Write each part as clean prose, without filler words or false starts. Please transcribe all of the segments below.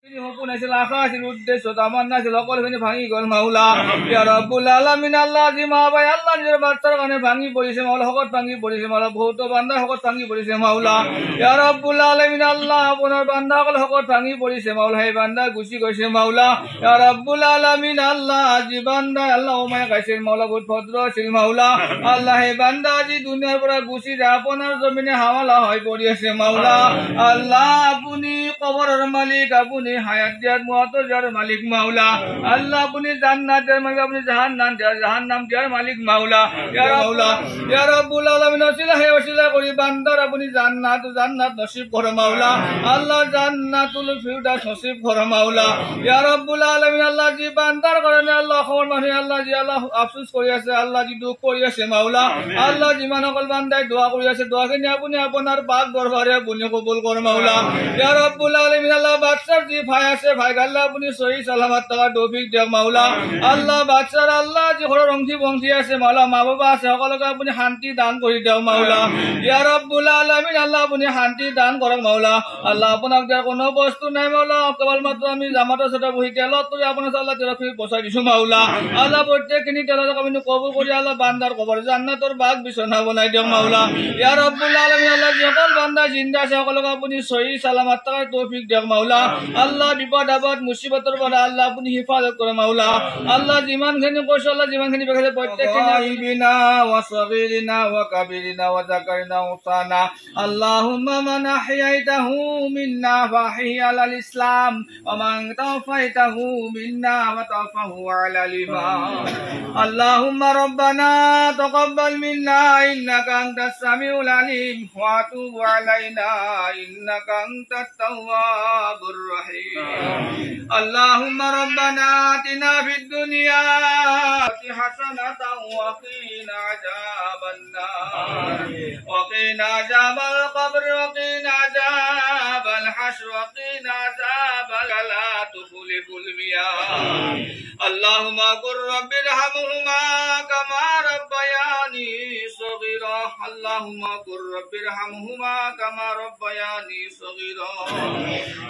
হুকুন আছিল আশা আছিল উদ্দেশ্য তামান্না ছিল সকলখিনি ভাঙি গল মাওলা ইয়া রাব্বুল আলামিন আল্লাহ জি মা ভাই আল্লাহ নিজের বাচ্চার কানে ভাঙি পড়িছে মাওলা হকত ভাঙি পড়িছে মাওলা বহুত বান্দা হকত ভাঙি পড়িছে মাওলা ইয়া রাব্বুল আলামিন আল্লাহ আপনার বান্দা সকল হকত ভাঙি পড়িছে মাওলা হে বান্দা গুছি গইছে মাওলা ইয়া রাব্বুল আলামিন আল্লাহ জি বান্দা আল্লাহ ওমায় গাইছে মাওলা বহুত ভদ্র ছিল মাওলা আল্লাহ হে বান্দা জি দুনিয়ার পরে গুছি যা আপনার জমিনে হাওয়ালা হয় পড়িছে মাওলা আল্লাহ আপনি কবরের মালিক আপনি হায়াত দিয়ার মুআতজার মালিক মাওলা আল্লাহ আপনি জান্নাতের মালিক আপনি জাহান্নাম দিয়ার মালিক মাওলা ইয়া রাব্বুল আলামিন ওসিলা করি বান্দার আপনি জান্নাত নসিব করো মাওলা আল্লাহ জান্নাতুল ফিরদাউস নসিব করো মাওলা ইয়া রাব্বুল আলামিন আল্লাহ জি বান্দার কারণে আল্লাহ খবর মানে আল্লাহ জি আল্লাহ আফসোস করি আছে আল্লাহ জি দুঃখ করি আছে মাওলা আল্লাহ জি মানকল বান্দায় দোয়া করি আছে দোয়াখিনি আপনি আপনার পাক দরবারে আপনি কবুল করো মাওলা ইয়া রাব্বুল আলামিন আল্লাহ বাদশার জি ভাই আছে ভাই আল্লাহ আপনি সহি সালামত থাকা তৌফিক দিও মাওলা আল্লাহ বাদশার আল্লাহ জি ঘর বংশী আছে মাওলা মা বাবা আছে সকলকে আপনি শান্তি দান করে দাও মাওলা ইয়া রাব্বুল আলামিন আল্লাহ আপনি শান্তি দান করক মাওলা আল্লাহ আপনার যার কোনো বস্তু নাই মাওলা কেবলমাত্র আমি জামাতের সাথে বহি তেলত করে আপনার আল্লাহ তেরফি বসাই দিছো মাওলা আল্লাহ প্রত্যেকখিনি তেলত আপনি কবুল করি আল্লাহ বান্দার কবর জান্নাতের বাগ বিছনা বনাই দিও মাওলা ইয়া রাব্বুল আলামিন আল্লাহ সকল বান্দা জিন্দা আছে সকলকে আপনি সহি সালামত থাকা তৌফিক দিও মাওলা আল্লাহ বিপদ আপদ মুসিবতের পরে আল্লাহ আপনি হিফাজত করে মাওলা আল্লাহ জিমানখানি কইছো আল্লাহ জিমানখানি বেখালে প্রত্যেকখিনি ওয়া সাগীরিনা ওয়া কাবীরিনা ওয়া যাকারিনা উসানা আল্লাহুম্মা মান আহইয়াইতাহু মিন্না ফাহি আলাল ইসলাম ওয়া মান তাওফাইতাহু মিন্না ওয়া তাওফাহু আলাল ঈমান আল্লাহুম্মা রাব্বানা তাকাব্বাল মিন্না ইন্নাকা আনতাস সামিউল আলিম ওয়া তুব আলাইনা ইন্নাকা আনতাত তাওয়াবুর রহিম আল্লাহুম্মা রাব্বানা আতিনা ফিদ দুনিয়া হাসানাতাও ওয়া কিনা আযাবান নার ওয়া কিনা আযাবাল কবর ওয়া কিনা আযাবাল হাশর ওয়া কিনা আযাবাল লা তুখলিফুল মিয়াদ আল্লাহুম্মা কুর রাব্বিরহামহুমা কামা রাব্বায়ানি সগীরা আল্লাহুম্মা কুর রাব্বিরহামহুমা কামা রাব্বায়ানি সগীরা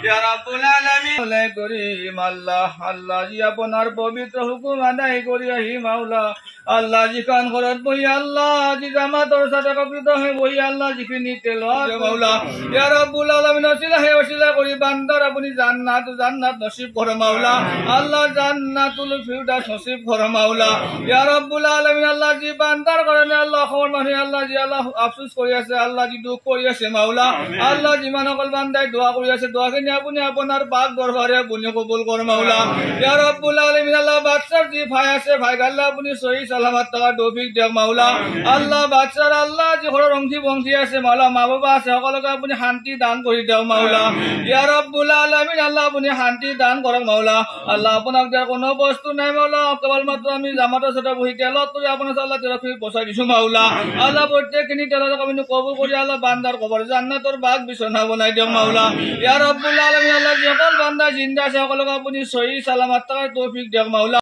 ইয়া রাব্বুল আলামিন করিম আল্লাহ আল্লাহ জি আপনার পবিত্র হুকুম আদায় করি আহি মাওলা আল্লাহ জি কান ঘরত বহি আল্লাহ জি জামাতর সাথে কবিত হয়ে বহি আল্লাহ জি নিতে লয় মাওলা ইয়া রাব্বুল আলামিন ওসিলা করি বান্দার আপনি জান্নাত নসিব করো মাওলা আল্লাহ জান্নাতুল ফিরদাউস নসিব করো মাওলা ইয়া রাব্বুল আলামিন আল্লাহ জি বান্দার কারণে আল্লাহ খবর মানে আল্লাহ জি আল্লাহ আফসোস করি আছে আল্লাহ জি দুঃখ করি আছে মাওলা আল্লাহ জি মানকল বান্দায় দোয়া করি আছে দোয়াখিনি আপনি আপনার পাক দরবারে আপনি কবুল করো মাওলা ইয়া রাব্বুল আলামিন আল্লাহ বাদশার জি ভাই আছে ভাই আল্লাহ আপনি সহি সালামত থাকা তৌফিক দিও মাওলা আল্লাহ বাদশার আল্লাহ জি ঘর বংশী আছে মাওলা মা বাবা আছে সকলকে আপনি শান্তি দান করে দাও মাওলা ইয়া রাব্বুল আলামিন আল্লাহ আপনি শান্তি দান করক মাওলা আল্লাহ আপনার যার কোনো বস্তু নাই মাওলা কেবলমাত্র আমি জামাতের সাথে বহি তেলত করে আপনার আল্লাহ তেরফি বসাই দিছো মাওলা আল্লাহ প্রত্যেকখিনি তেলত আপনি কবুল করি আল্লাহ বান্দার কবর জান্নাতের বাগ বিছনা বনাই দিও মাওলা ইয়া রাব্বুল আলামিন আল্লাহ সকল বান্দা জিন্দা আছে সকলকে আপনি সহি সালামত থাকা তৌফিক দিও মাওলা